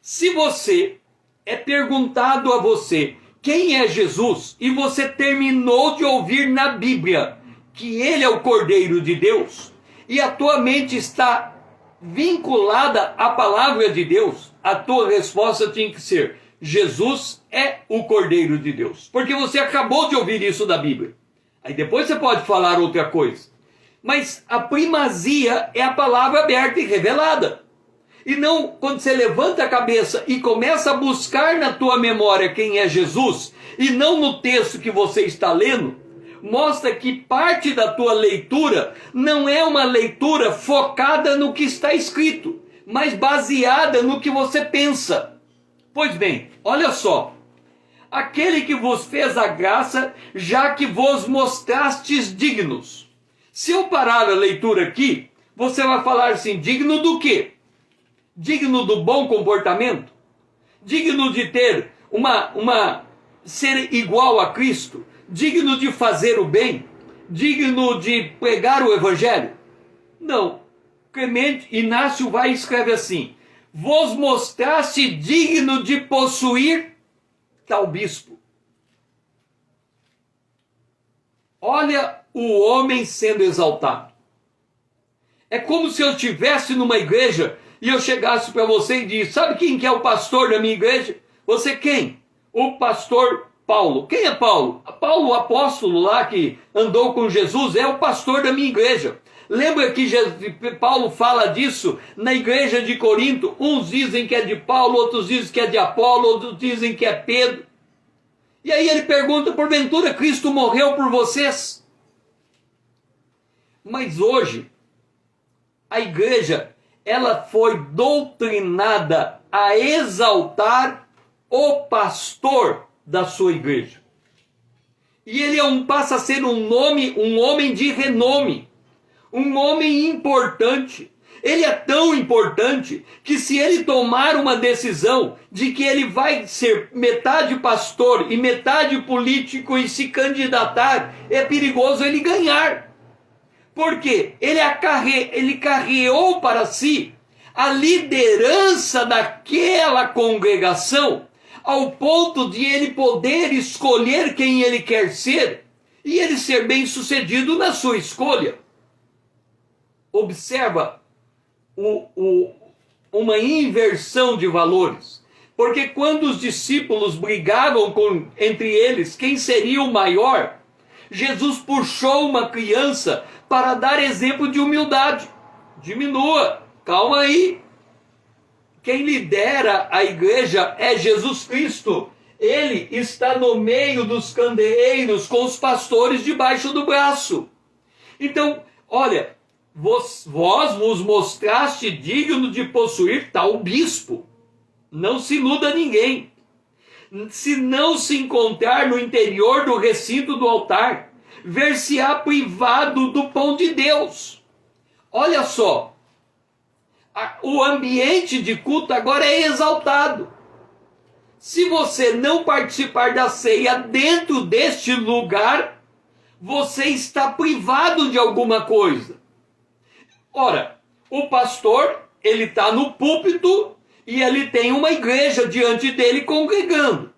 Se você é perguntado a você quem é Jesus, e você terminou de ouvir na Bíblia que ele é o Cordeiro de Deus, e a tua mente está vinculada à palavra de Deus, a tua resposta tem que ser: Jesus é o Cordeiro de Deus. Porque você acabou de ouvir isso da Bíblia. Aí depois você pode falar outra coisa. Mas a primazia é a palavra aberta e revelada. E não quando você levanta a cabeça e começa a buscar na tua memória quem é Jesus, e não no texto que você está lendo, mostra que parte da tua leitura não é uma leitura focada no que está escrito, mas baseada no que você pensa. Pois bem, olha só. Aquele que vos fez a graça, já que vos mostrastes dignos. Se eu parar a leitura aqui, você vai falar assim, digno do quê? Digno do bom comportamento? Digno de ter ser igual a Cristo? Digno de fazer o bem? Digno de pregar o evangelho? Não. Clemente Inácio vai e escreve assim: vos mostraste digno de possuir tal bispo. Olha o homem sendo exaltado. É como se eu estivesse numa igreja e eu chegasse para você e disse: sabe quem que é o pastor da minha igreja? Você quem? O pastor Paulo. Quem é Paulo? Paulo, o apóstolo lá que andou com Jesus, é o pastor da minha igreja. Lembra que Paulo fala disso na igreja de Corinto? Uns dizem que é de Paulo, outros dizem que é de Apolo, outros dizem que é Pedro. E aí ele pergunta: porventura Cristo morreu por vocês? Mas hoje, a igreja, ela foi doutrinada a exaltar o pastor da sua igreja. E ele passa a ser um homem de renome, um homem importante. Ele é tão importante que se ele tomar uma decisão de que ele vai ser metade pastor e metade político e se candidatar, é perigoso ele ganhar. Por quê? Ele carreou para si a liderança daquela congregação, ao ponto de ele poder escolher quem ele quer ser e ele ser bem sucedido na sua escolha. Observa uma inversão de valores. Porque quando os discípulos brigavam entre eles quem seria o maior, Jesus puxou uma criança para dar exemplo de humildade. Diminua, calma aí. Quem lidera a igreja é Jesus Cristo. Ele está no meio dos candeeiros com os pastores debaixo do braço. Então, olha, vós vos mostraste digno de possuir tal bispo. Não se iluda ninguém. Se não se encontrar no interior do recinto do altar, ver-se-á privado do pão de Deus. Olha só. O ambiente de culto agora é exaltado. Se você não participar da ceia dentro deste lugar, você está privado de alguma coisa. Ora, o pastor, ele está no púlpito e ele tem uma igreja diante dele congregando.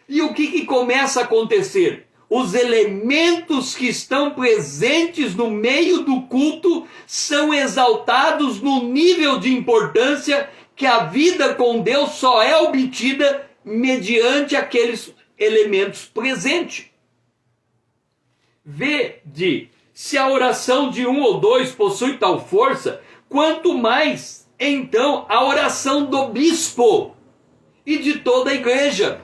E o que começa a acontecer? Os elementos que estão presentes no meio do culto são exaltados no nível de importância que a vida com Deus só é obtida mediante aqueles elementos presentes. Vede, se a oração de um ou dois possui tal força, quanto mais, então, a oração do bispo e de toda a igreja.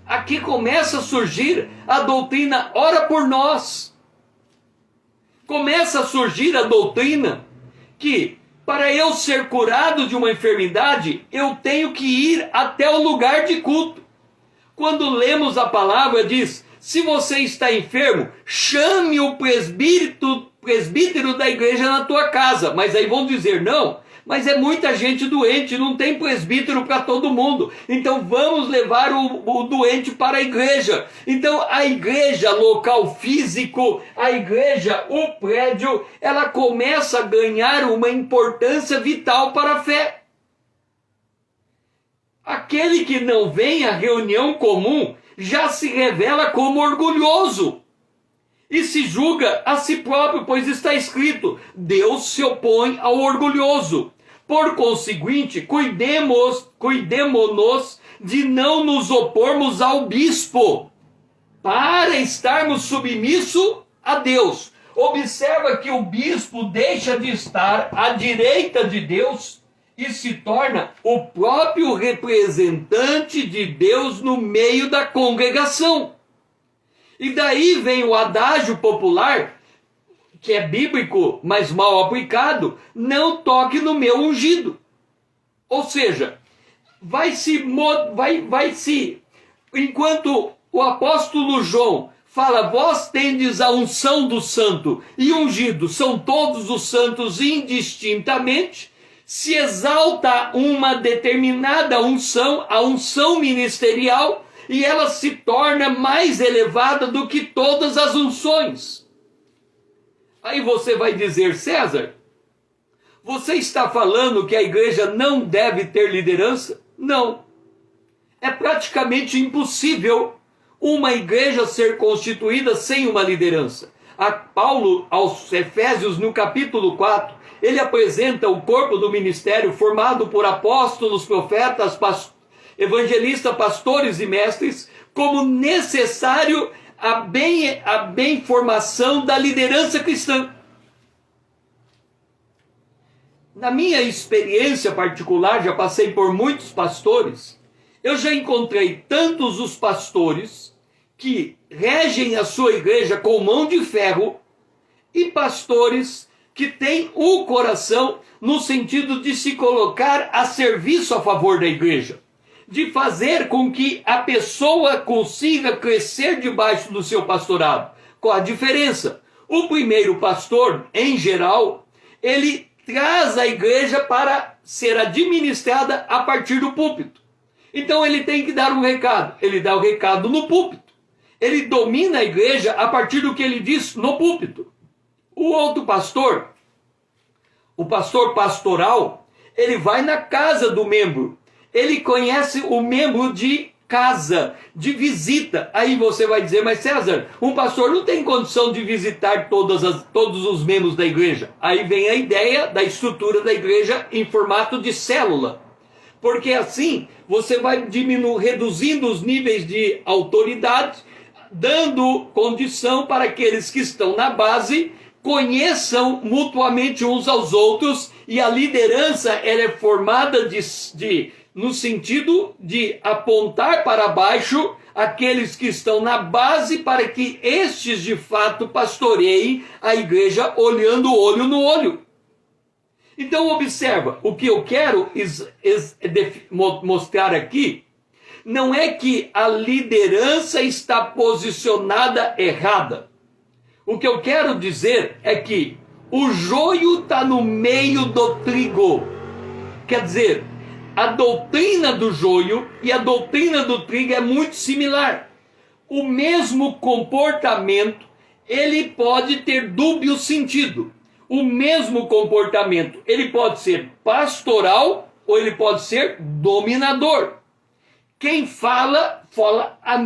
Aqui começa a surgir a doutrina, ora por nós. Começa a surgir a doutrina que, para eu ser curado de uma enfermidade, eu tenho que ir até o lugar de culto. Quando lemos a palavra, diz: se você está enfermo, chame o presbítero da igreja na tua casa. Mas aí vão dizer: não, mas é muita gente doente, não tem presbítero para todo mundo. Então vamos levar o doente para a igreja. Então a igreja, local físico, a igreja, o prédio, ela começa a ganhar uma importância vital para a fé. Aquele que não vem à reunião comum já se revela como orgulhoso e se julga a si próprio, pois está escrito: Deus se opõe ao orgulhoso. Por conseguinte, cuidemo-nos de não nos opormos ao bispo, para estarmos submissos a Deus. Observa que o bispo deixa de estar à direita de Deus e se torna o próprio representante de Deus no meio da congregação. E daí vem o adágio popular, que é bíblico, mas mal aplicado: não toque no meu ungido. Ou seja, enquanto o apóstolo João fala: vós tendes a unção do santo e ungido, são todos os santos indistintamente, se exalta uma determinada unção, a unção ministerial, e ela se torna mais elevada do que todas as unções. Aí você vai dizer: César, você está falando que a igreja não deve ter liderança? Não. É praticamente impossível uma igreja ser constituída sem uma liderança. A Paulo, aos Efésios, no capítulo 4, ele apresenta o corpo do ministério formado por apóstolos, profetas, evangelistas, pastores e mestres como necessário a bem formação da liderança cristã. Na minha experiência particular, já passei por muitos pastores, eu já encontrei tantos os pastores que regem a sua igreja com mão de ferro e pastores que têm o coração no sentido de se colocar a serviço a favor da igreja, de fazer com que a pessoa consiga crescer debaixo do seu pastorado. Qual a diferença? O primeiro pastor, em geral, ele traz a igreja para ser administrada a partir do púlpito. Então ele tem que dar um recado. Ele dá o recado no púlpito. Ele domina a igreja a partir do que ele diz no púlpito. O outro pastor, o pastor pastoral, ele vai na casa do membro. Ele conhece o membro de casa, de visita. Aí você vai dizer: mas César, um pastor não tem condição de visitar todos os membros da igreja. Aí vem a ideia da estrutura da igreja em formato de célula. Porque assim você vai reduzindo os níveis de autoridade, dando condição para aqueles que estão na base conheçam mutuamente uns aos outros, e a liderança ela é formada no sentido de apontar para baixo aqueles que estão na base, para que estes de fato pastoreiem a igreja olhando olho no olho. Então observa, o que eu quero mostrar aqui não é que a liderança está posicionada errada. O que eu quero dizer é que o joio está no meio do trigo. Quer dizer, a doutrina do joio e a doutrina do trigo é muito similar. O mesmo comportamento, ele pode ter dúbio sentido. O mesmo comportamento, ele pode ser pastoral ou ele pode ser dominador. Quem fala a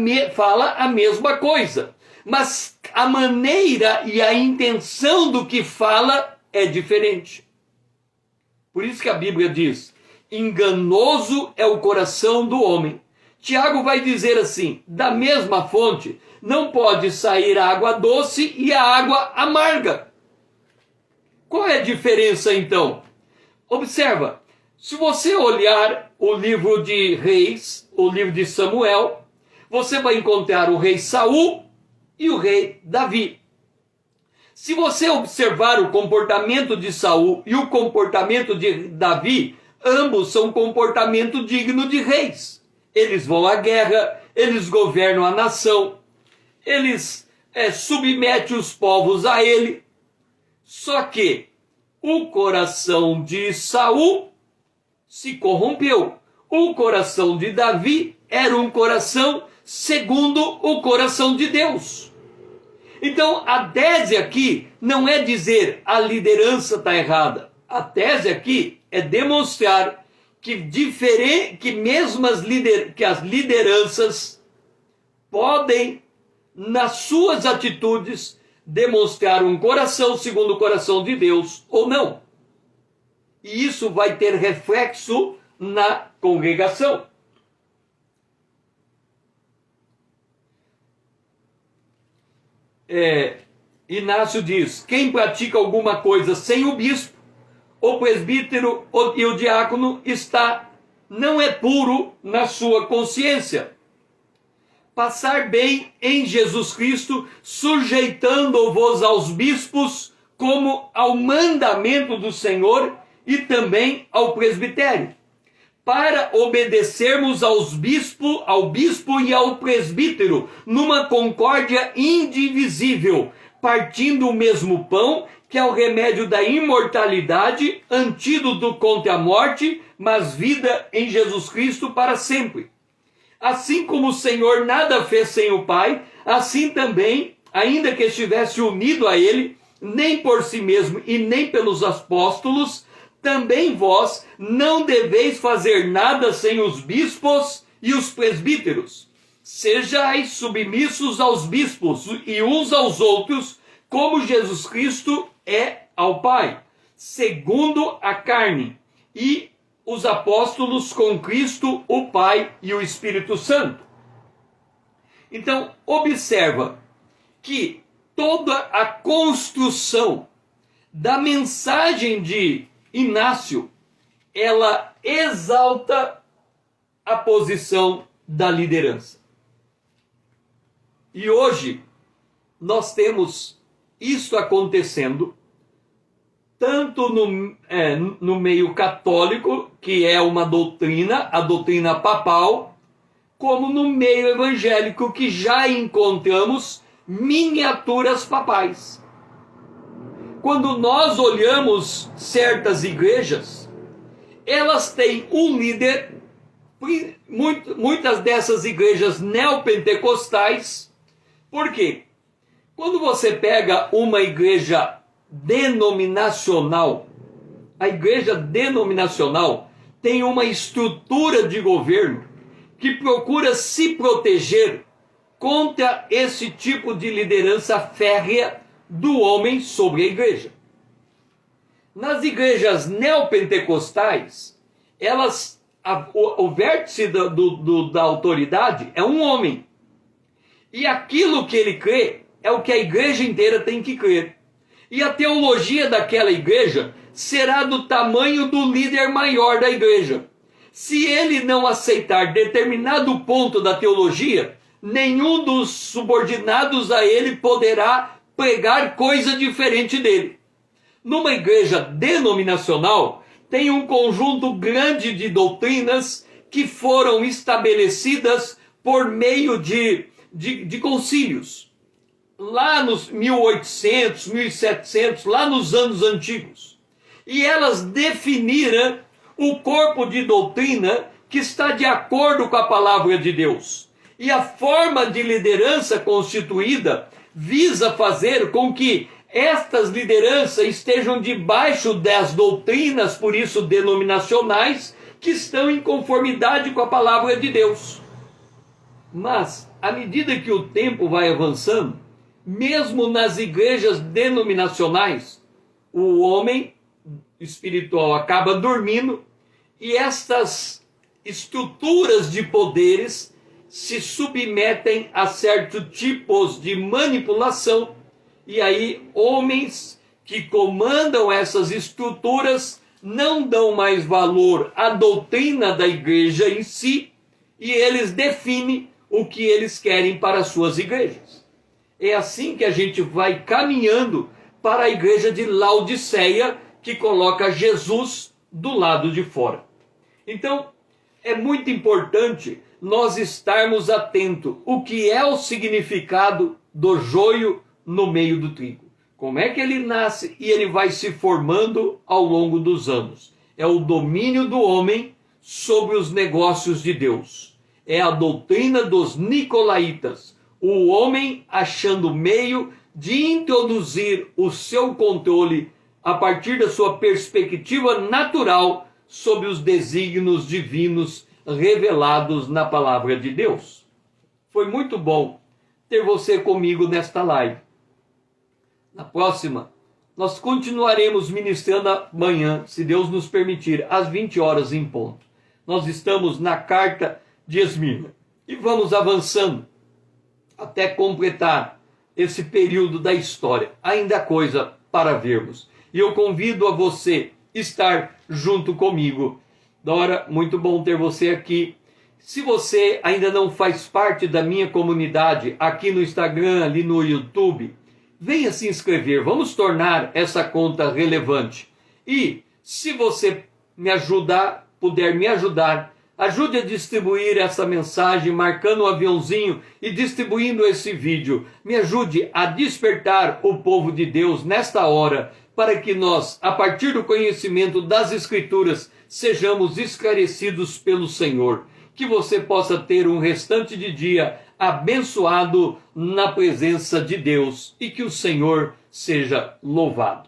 mesma coisa, mas a maneira e a intenção do que fala é diferente. Por isso que a Bíblia diz: enganoso é o coração do homem, Tiago vai dizer assim: da mesma fonte não pode sair a água doce e a água amarga. Qual é a diferença então? Observa, se você olhar o livro de Reis, o livro de Samuel, você vai encontrar o rei Saul e o rei Davi. Se você observar o comportamento de Saul e o comportamento de Davi, ambos são comportamento digno de reis. Eles vão à guerra, eles governam a nação, eles submetem os povos a ele. Só que o coração de Saul se corrompeu. O coração de Davi era um coração segundo o coração de Deus. Então, a tese aqui não é dizer a liderança está errada. A tese aqui é demonstrar que mesmo as lideranças podem, nas suas atitudes, demonstrar um coração segundo o coração de Deus ou não. E isso vai ter reflexo na congregação. Inácio diz: quem pratica alguma coisa sem o bispo, o presbítero e o diácono não é puro na sua consciência. Passar bem em Jesus Cristo, sujeitando-vos aos bispos, como ao mandamento do Senhor e também ao presbitério, para obedecermos ao bispo e ao presbítero, numa concórdia indivisível, partindo o mesmo pão, que é o remédio da imortalidade, antídoto contra a morte, mas vida em Jesus Cristo para sempre. Assim como o Senhor nada fez sem o Pai, assim também, ainda que estivesse unido a ele, nem por si mesmo e nem pelos apóstolos, também vós não deveis fazer nada sem os bispos e os presbíteros. Sejais submissos aos bispos e uns aos outros, como Jesus Cristo é ao Pai, segundo a carne, e os apóstolos com Cristo, o Pai e o Espírito Santo. Então, observa que toda a construção da mensagem de Inácio, ela exalta a posição da liderança. E hoje nós temos isso acontecendo tanto no meio católico, que é uma doutrina, a doutrina papal, como no meio evangélico, que já encontramos miniaturas papais. Quando nós olhamos certas igrejas, elas têm um líder, muitas dessas igrejas neopentecostais. Por quê? Quando você pega uma igreja denominacional, a igreja denominacional tem uma estrutura de governo que procura se proteger contra esse tipo de liderança férrea do homem sobre a igreja. Nas igrejas neopentecostais, o vértice da autoridade é um homem. E aquilo que ele crê é o que a igreja inteira tem que crer. E a teologia daquela igreja será do tamanho do líder maior da igreja. Se ele não aceitar determinado ponto da teologia, nenhum dos subordinados a ele poderá pregar coisa diferente dele. Numa igreja denominacional, tem um conjunto grande de doutrinas que foram estabelecidas por meio de concílios. Lá nos 1800, 1700, lá nos anos antigos. E elas definiram o corpo de doutrina que está de acordo com a palavra de Deus. E a forma de liderança constituída visa fazer com que estas lideranças estejam debaixo das doutrinas, por isso denominacionais, que estão em conformidade com a palavra de Deus. Mas, à medida que o tempo vai avançando, mesmo nas igrejas denominacionais, o homem espiritual acaba dormindo e estas estruturas de poderes se submetem a certos tipos de manipulação, e aí homens que comandam essas estruturas não dão mais valor à doutrina da igreja em si, e eles definem o que eles querem para as suas igrejas. É assim que a gente vai caminhando para a igreja de Laodiceia, que coloca Jesus do lado de fora. Então, é muito importante nós estarmos atentos o que é o significado do joio no meio do trigo. Como é que ele nasce e ele vai se formando ao longo dos anos. É o domínio do homem sobre os negócios de Deus. É a doutrina dos nicolaítas. O homem achando meio de introduzir o seu controle a partir da sua perspectiva natural sobre os desígnios divinos revelados na palavra de Deus. Foi muito bom ter você comigo nesta live. Na próxima, nós continuaremos ministrando amanhã, se Deus nos permitir, às 20 horas em ponto. Nós estamos na carta de Esmirna e vamos avançando até completar esse período da história. Ainda há coisa para vermos. E eu convido a você estar junto comigo. Dora, muito bom ter você aqui. Se você ainda não faz parte da minha comunidade aqui no Instagram, ali no YouTube, venha se inscrever. Vamos tornar essa conta relevante. E se você me ajudar, puder me ajudar, ajude a distribuir essa mensagem, marcando um aviãozinho e distribuindo esse vídeo. Me ajude a despertar o povo de Deus nesta hora, para que nós, a partir do conhecimento das Escrituras, sejamos esclarecidos pelo Senhor. Que você possa ter um restante de dia abençoado na presença de Deus e que o Senhor seja louvado.